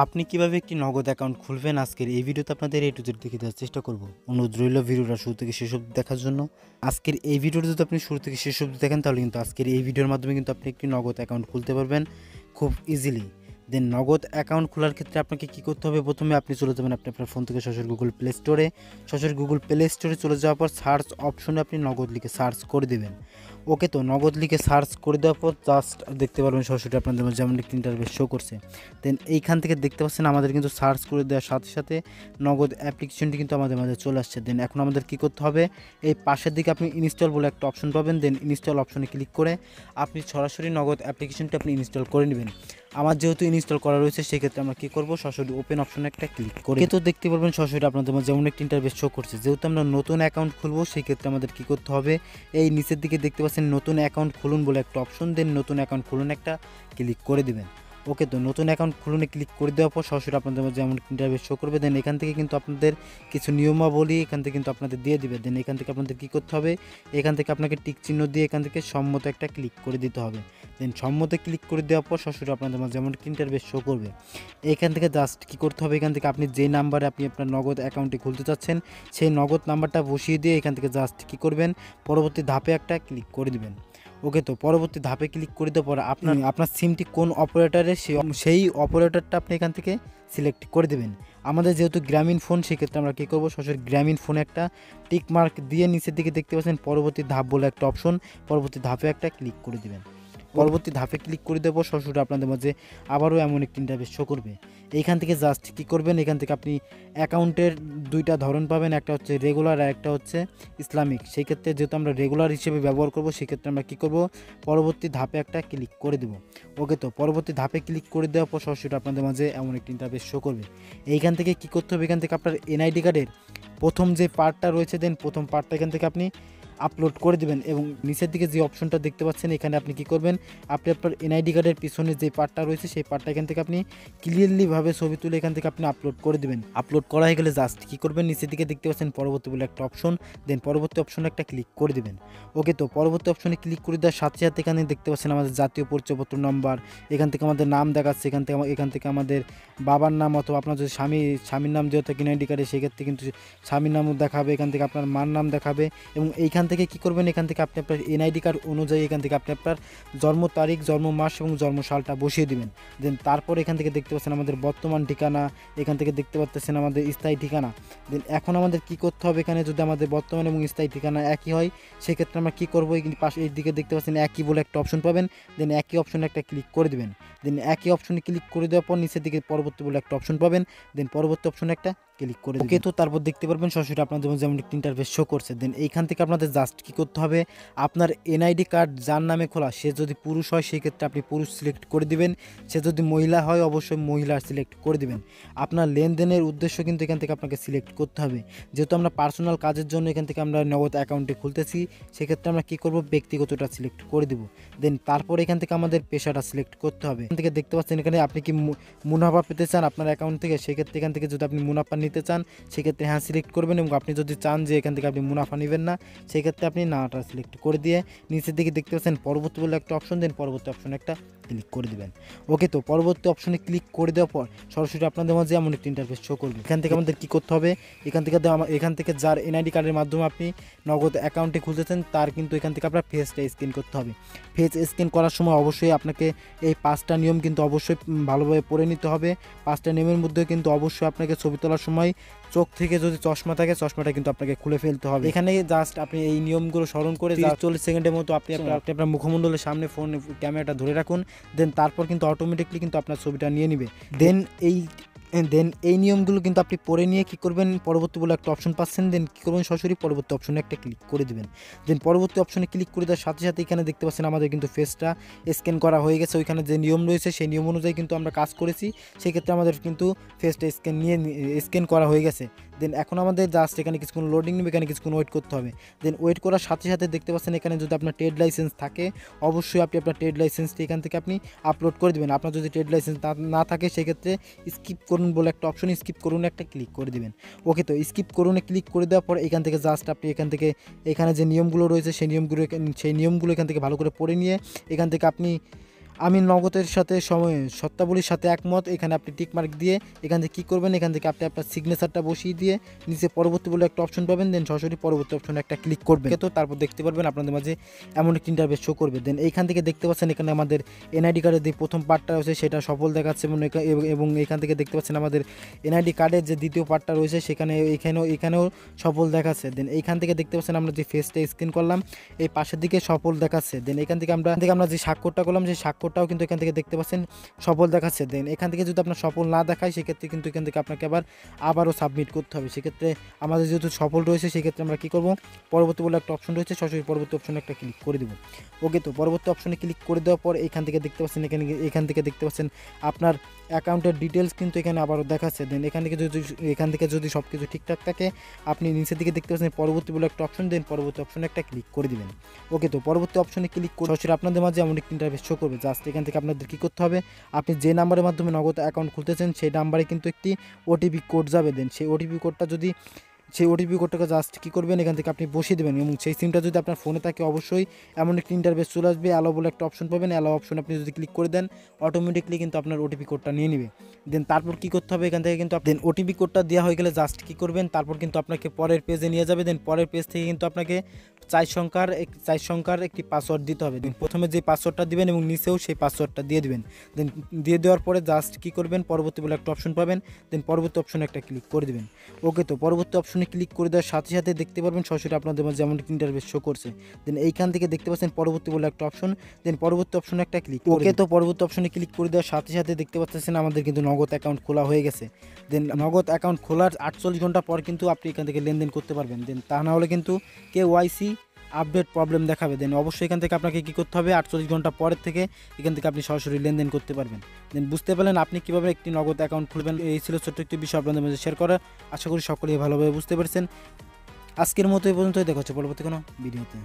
আপনি কিভাবে একটি নগদ অ্যাকাউন্ট খুলবেন আজকের এই ভিডিওতে আপনাদের A to Z দেখিয়ে দেওয়ার চেষ্টা করব। অনুরোধ রইল ভিডিওটা শুরু থেকে শেষ অবধি দেখার জন্য। আজকের এই ভিডিওটা যদি আপনি শুরু থেকে শেষ অবধি দেখেন তাহলে কিন্তু আজকের এই ভিডিওর মাধ্যমে কিন্তু আপনি একটি নগদ অ্যাকাউন্ট খুলতে পারবেন খুব ইজিলি। দেন নগদ অ্যাকাউন্ট খোলার ক্ষেত্রে আপনাকে কী করতে হবে, প্রথমে আপনি চলে যাবেন আপনার ফোন থেকে সরাসরি গুগল প্লে স্টোরে। সরাসরি গুগল প্লে স্টোরে চলে যাওয়ার পর সার্চ অপশনে আপনি নগদ লিখে সার্চ করে দেবেন। ওকে, তো নগদ লিখে সার্চ করে দেওয়ার পর জাস্ট দেখতে পারবেন সরাসরি আপনাদের মাঝে যেমন একটি ইন্টারফেস শো করছে। দেন এইখান থেকে দেখতে পাচ্ছেন আমাদের কিন্তু সার্চ করে দেওয়ার সাথে সাথে নগদ অ্যাপ্লিকেশনটি কিন্তু আমাদের মাঝে চলে আসছে। দেন এখন আমাদের কী করতে হবে, এই পাশের দিকে আপনি ইনস্টল বলে একটা অপশন পাবেন। দেন ইনস্টল অপশনে ক্লিক করে আপনি সরাসরি নগদ অ্যাপ্লিকেশনটি আপনি ইনস্টল করে নেবেন। আমার যেহেতু ইনস্টল করা রয়েছে সেক্ষেত্রে আমরা কী করবো, সরাসরি ওপেন অপশনে একটা ক্লিক করে তো দেখতে পারবেন সরাসরি আপনাদের মাঝে যেমন একটি ইন্টারফেস শো করছে। যেহেতু আমরা নতুন অ্যাকাউন্ট খুলবো সেই ক্ষেত্রে আমাদের কী করতে হবে, এই নিচের দিকে দেখতে পাচ্ছেন নতুন অ্যাকাউন্ট খুলুন বলে একটা অপশন। দেন নতুন অ্যাকাউন্ট খুলুন একটা ক্লিক করে দেবেন। ওকে, তো নতুন অ্যাকাউন্ট খুলুনে ক্লিক করে দেওয়ার পর সরাসরি আপনাদের মধ্যে যেমন ইন্টারফেস শো করবে। দেন এখান থেকে কিন্তু আপনাদের কিছু নিয়মাবলী এখান থেকে কিন্তু আপনাদের দিয়ে দিবে। দেন এখান থেকে আপনাদের কী করতে হবে, এখান থেকে আপনাকে টিক চিহ্ন দিয়ে এখান থেকে সম্মত একটা ক্লিক করে দিতে হবে। দেন সম্মতে ক্লিক করে দেওয়ার পর সরাসরি আপনাদের মধ্যে যেমন ইন্টারফেস শো করবে। এখান থেকে জাস্ট কী করতে হবে, এখান থেকে আপনি যে নাম্বারে আপনি আপনার নগদ অ্যাকাউন্টটি খুলতে চাচ্ছেন সেই নগদ নাম্বারটা বসিয়ে দিয়ে এখান থেকে জাস্ট কী করবেন, পরবর্তী ধাপে একটা ক্লিক করে দিবেন। ওকে, তো পরবর্তী ধাপে ক্লিক করে দেওয়ার পর আপনার সিমটি কোন অপারেটরের সেই অপারেটরটা আপনি এখান থেকে সিলেক্ট করে দেবেন। আমাদের যেহেতু গ্রামীণ ফোন সেক্ষেত্রে আমরা কী করবো, সরাসরি গ্রামীণ ফোনে একটা টিক মার্ক দিয়ে নিচের দিকে দেখতে পাচ্ছেন পরবর্তী ধাপ বলে একটা অপশন, পরবর্তী ধাপে একটা ক্লিক করে দেবেন। পরবর্তী ধাপে ক্লিক করে দেবো সরাসরি আপনাদের মাঝে আবারও এমন একটি ইন্টারফেস শো করবে। এইখান থেকে জাস্ট কী করবেন, এখান থেকে আপনি অ্যাকাউন্টের দুইটা ধরন পাবেন, একটা হচ্ছে রেগুলার আর একটা হচ্ছে ইসলামিক। সেই ক্ষেত্রে যেহেতু আমরা রেগুলার হিসেবে ব্যবহার করব সেক্ষেত্রে আমরা কী করব, পরবর্তী ধাপে একটা ক্লিক করে দেবো। ওকে, তো পরবর্তী ধাপে ক্লিক করে দেওয়ার পর সরাসরি আপনাদের মাঝে এমন একটি ইন্টারফেস শো করবে। এইখান থেকে কী করতে হবে, এখান থেকে আপনার এনআইডি কার্ডের প্রথম যে পার্টটা রয়েছে, দেন প্রথম পার্টটা এখান থেকে আপনি আপলোড করে দেবেন। এবং নিচের দিকে যে অপশনটা দেখতে পাচ্ছেন এখানে আপনি কি করবেন, আপনি আপনার এনআইডি কার্ডের পিছনে যে পার্টটা রয়েছে সেই পার্টটা এখান থেকে আপনি ক্লিয়ারলিভাবে ছবি তুলে এখান থেকে আপনি আপলোড করে দেবেন। আপলোড করা হয়ে গেলে জাস্ট কী করবেন, নিচের দিকে দেখতে পাচ্ছেন পরবর্তী বলে একটা অপশন। দেন পরবর্তী অপশনে একটা ক্লিক করে দেবেন। ওকে, তো পরবর্তী অপশনে ক্লিক করে দেওয়ার সাথে সাথে এখানে দেখতে পাচ্ছেন আমাদের জাতীয় পরিচয়পত্র নম্বর, এখান থেকে আমাদের নাম দেখাচ্ছে, এখান থেকে আমাদের বাবার নাম অথবা আপনার যদি স্বামীর নাম যেহেতু এনআইডি কার্ডে সেক্ষেত্রে কিন্তু স্বামীর নামও দেখাবে, এখান থেকে আপনার মার নাম দেখাবে। এবং এইখান থেকে কী করবেন, এখান থেকে আপনি আপনার এনআইডি কার্ড অনুযায়ী এখান থেকে আপনি আপনার জন্ম তারিখ, জন্ম মাস এবং জন্ম সালটা বসিয়ে দিবেন। দেন তারপর এখান থেকে দেখতে পাচ্ছেন আমাদের বর্তমান ঠিকানা, এখান থেকে দেখতে পাচ্ছেন আমাদের স্থায়ী ঠিকানা। দেন এখন আমাদের কী করতে হবে, এখানে যদি আমাদের বর্তমান এবং স্থায়ী ঠিকানা একই হয় সেক্ষেত্রে আমরা কী করবো, এই পাশে এই দিকে দেখতে পাচ্ছেন একই বলে একটা অপশন পাবেন। দেন একই অপশনে একটা ক্লিক করে দেবেন। দেন একই অপশনে ক্লিক করে দেওয়ার পর নিচের দিকে পরবর্তী বলে একটা অপশন পাবেন। দেন পরবর্তী অপশনে একটা ক্লিক করে ওকে, তো তারপর দেখতে পারবেন সরাসরি আপনাদের যেমন একটি ইন্টারফেস শো করছে। দেন এইখান থেকে আপনাদের জাস্ট কী করতে হবে, আপনার এনআইডি কার্ড যার নামে খোলা সে যদি পুরুষ হয় সেক্ষেত্রে আপনি পুরুষ সিলেক্ট করে দিবেন, সে যদি মহিলা হয় অবশ্যই মহিলা সিলেক্ট করে দিবেন। আপনার লেনদেনের উদ্দেশ্য কিন্তু এখান থেকে আপনাকে সিলেক্ট করতে হবে। যেহেতু আমরা পার্সোনাল কাজের জন্য এখান থেকে আমরা নগদ অ্যাকাউন্টে খুলতেছি সেক্ষেত্রে আমরা কী করব, ব্যক্তিগতটা সিলেক্ট করে দেব। দেন তারপর এখান থেকে আমাদের পেশাটা সিলেক্ট করতে হবে। এখান থেকে দেখতে পাচ্ছেন এখানে আপনি কি মুনাফা পেতে চান আপনার অ্যাকাউন্ট থেকে, সেক্ষেত্রে এখান থেকে যদি আপনি মুনাফা নিতে চান সেক্ষেত্রে হ্যাঁ সিলেক্ট করবেন। এবং আপনি যদি চান যে এখান থেকে আপনি মুনাফা নেবেন না সেক্ষেত্রে আপনি নাটা সিলেক্ট করে দিয়ে নিচের দিকে দেখতে পাচ্ছেন পরবর্তী বলে একটা অপশন, দেন পরবর্তী অপশনে একটা ক্লিক করে দেবেন। ওকে, তো পরবর্তী অপশনে ক্লিক করে দেওয়ার পর সরাসরি আপনাদের মাঝে এমন একটি ইন্টারফেস শো করবে। এখান থেকে আমাদের কী করতে হবে, এখান থেকে যার এনআইডি কার্ডের মাধ্যমে আপনি নগদ অ্যাকাউন্টে খুলতেছেন তার কিন্তু এখান থেকে আপনার ফেসটা স্ক্যান করতে হবে। ফেস স্ক্যান করার সময় অবশ্যই আপনাকে এই 5টা নিয়ম কিন্তু অবশ্যই ভালোভাবে পড়ে নিতে হবে। 5টা নিয়মের মধ্যে কিন্তু অবশ্যই আপনাকে ছবি তোলার সময় চোখ থেকে যদি চশমা থাকে চশমাটা কিন্তু আপনাকে খুলে ফেলতে হবে। এখানে জাস্ট আপনি এই নিয়মগুলো স্মরণ করে 40 সেকেন্ডের মতো আপনি আপনার মুখমণ্ডলের সামনে ফোন ক্যামেরাটা ধরে রাখুন। দেন তারপর কিন্তু অটোমেটিকলি কিন্তু আপনার ছবিটা নিয়ে নিবে। দেন এই নিয়মগুলো কিন্তু আপনি পড়ে নিয়ে কী করবেন, পরবর্তী বলে একটা অপশন পাচ্ছেন। দেন কী করবেন, সরাসরি পরবর্তী অপশনে একটা ক্লিক করে দেবেন। দেন পরবর্তী অপশনে ক্লিক করে দেওয়ার সাথে সাথে এখানে দেখতে পাচ্ছেন আমাদের কিন্তু ফেসটা স্ক্যান করা হয়ে গেছে। ওইখানে যে নিয়ম রয়েছে সেই নিয়ম অনুযায়ী কিন্তু আমরা কাজ করেছি, সেক্ষেত্রে আমাদের কিন্তু ফেসটা স্ক্যান করা হয়ে গেছে। দেন এখন আমাদের জাস্ট এখানে কিছুক্ষণ লোডিং নেবে, এখানে কিছুক্ষণ ওয়েট করতে হবে। দেন ওয়েট করার সাথে সাথে দেখতে পাচ্ছেন এখানে যদি আপনার ট্রেড লাইসেন্স থাকে অবশ্যই আপনি আপনার ট্রেড লাইসেন্সটি এখান থেকে আপনি আপলোড করে দেবেন। আপনার যদি ট্রেড লাইসেন্স না থাকে সেক্ষেত্রে স্কিপ করুন বলে একটা অপশন, স্কিপ করুন একটা ক্লিক করে দেবেন। ওকে, তো স্কিপ করুনে ক্লিক করে দেওয়ার পর এখান থেকে জাস্ট আপনি এখানে যে নিয়মগুলো রয়েছে সেই নিয়মগুলো এখান থেকে ভালো করে পড়ে নিয়ে এখান থেকে আপনি আমি নগদের সাথে শর্তাবলীর সাথে একমত, এখানে আপনি টিক মার্ক দিয়ে এখান থেকে কী করবেন, এখান থেকে আপনি আপনার সিগনেচারটা বসিয়ে দিয়ে নিচে পরবর্তী বলে একটা অপশন পাবেন, দেন সরাসরি পরবর্তী অপশনে একটা ক্লিক করবেন। তো তারপর দেখতে পারবেন আপনাদের মাঝে এমন একটি ইন্টারফেস শো করবে। দেন এইখান থেকে দেখতে পাচ্ছেন এখানে আমাদের এনআইডি কার্ডের যে প্রথম পার্টটা রয়েছে সেটা সফল দেখাচ্ছে, এবং এখান থেকে দেখতে পাচ্ছেন আমাদের এনআইডি কার্ডের যে দ্বিতীয় পার্টটা রয়েছে এখানেও সফল দেখাচ্ছে। দেন এইখান থেকে দেখতে পাচ্ছেন আমরা যে ফেসটা স্ক্যান করলাম এই পাশের দিকে সফল দেখাচ্ছে। দেন এখান থেকে আমরা যে স্বাক্ষরটা করলাম সেই স্বাক্ষরটাও কিন্তু এখান থেকে দেখতে পাচ্ছেন সফল দেখাচ্ছে। দেন এখান থেকে যদি আপনার সফল না দেখায় সেক্ষেত্রে কিন্তু এখান থেকে আপনাকে আবারও সাবমিট করতে হবে। সেক্ষেত্রে আমাদের যেহেতু সফল রয়েছে সেক্ষেত্রে আমরা কী করব, পরবর্তী বলে একটা অপশন রয়েছে, সরাসরি পরবর্তী অপশনে একটা ক্লিক করে দেবো। ওকে, তো পরবর্তী অপশনে ক্লিক করে দেওয়ার পর এখান থেকে দেখতে পাচ্ছেন আপনার অ্যাকাউন্টের ডিটেলস কিন্তু এখানে আবারও দেখাচ্ছে। দেন এখান থেকে যদি সব কিছু ঠিকঠাক থাকে আপনি নিচের দিকে দেখতে পাচ্ছেন পরবর্তী বলে একটা অপশন, দেন পরবর্তী অপশনে একটা ক্লিক করে দিবেন। ওকে, তো পরবর্তী অপশনে ক্লিক করে সরাসরি আপনাদের মাঝে এমন একটি ইন্টারফেস শো করবে। জাস্ট এখান থেকে আপনাদের কী করতে হবে, আপনি যে নাম্বারের মাধ্যমে নগদ অ্যাকাউন্ট খুলতেছেন সেই নাম্বারে কিন্তু একটি ওটিপি কোড যাবে। দেন সেই ওটিপি কোডটাকে জাস্ট কী করবেন, এখান থেকে আপনি বসিয়ে দেবেন, এবং সেই সিমটা যদি আপনার ফোনে থাকে অবশ্যই এমন একটি ইন্টারফেস চলে আসবে, অ্যালাও বলে একটা অপশন পাবেন। অ্যালাও অপশন আপনি যদি ক্লিক করে দেন অটোমেটিকলি কিন্তু আপনার ওটিপি কোডটা নিয়ে নেবে। দেন তারপর কী করতে হবে, এখান থেকে কিন্তু দেন ওটিপি কোডটা দেওয়া হয়ে গেলে জাস্ট কী করবেন, তারপর কিন্তু আপনাকে পরের পেজে নিয়ে যাবে। দেন পরের পেজ থেকে কিন্তু আপনাকে 4 সংখ্যার একটি পাসওয়ার্ড দিতে হবে। দেন প্রথমে যে পাসওয়ার্ডটা দিবেন এবং নিচেও সেই পাসওয়ার্ডটা দিয়ে দিবেন। দেন দিয়ে দেওয়ার পরে জাস্ট কী করবেন, পরবর্তী বলে একটা অপশন পাবেন, দেন পরবর্তী অপশনে একটা ক্লিক করে দেবেন। ওকে, তো পরবর্তী অপশনে ক্লিক করে দেওয়ার সাথে সাথে দেখতে পারবেন সরাসরি আপনাদের মাঝে যেমন ইন্টারফেস শো করছে। দেন এইখান থেকে দেখতে পাচ্ছেন পরবর্তী বলে একটা অপশন, দেন পরবর্তী অপশনে একটা ক্লিক। ওকে, তো পরবর্তী অপশনে ক্লিক করে দেওয়ার সাথে সাথে দেখতে পাচ্ছেন আমাদের কিন্তু নগদ অ্যাকাউন্ট খোলা হয়ে গেছে। দেন নগদ অ্যাকাউন্ট খোলার 48 ঘন্টা পর কিন্তু আপনি এখান থেকে লেনদেন করতে পারবেন। দেন তা না হলে কিন্তু KYC আপডেট প্রবলেম দেখাবে। দেন অবশ্যই এখান থেকে আপনাকে কী করতে হবে, 48 ঘন্টা পরের থেকে এখান থেকে আপনি সরাসরি লেনদেন করতে পারবেন। দেন বুঝতে পারলেন আপনি কীভাবে একটি নগদ অ্যাকাউন্ট খুলবেন। এই ছিল ছোট্ট একটি বিষয় আপনাদের মধ্যে শেয়ার করা। আশা করি সকলেই ভালোভাবে বুঝতে পেরেছেন। আজকের মতো এই পর্যন্তই, দেখা হচ্ছে পরবর্তী কোনো ভিডিওতে।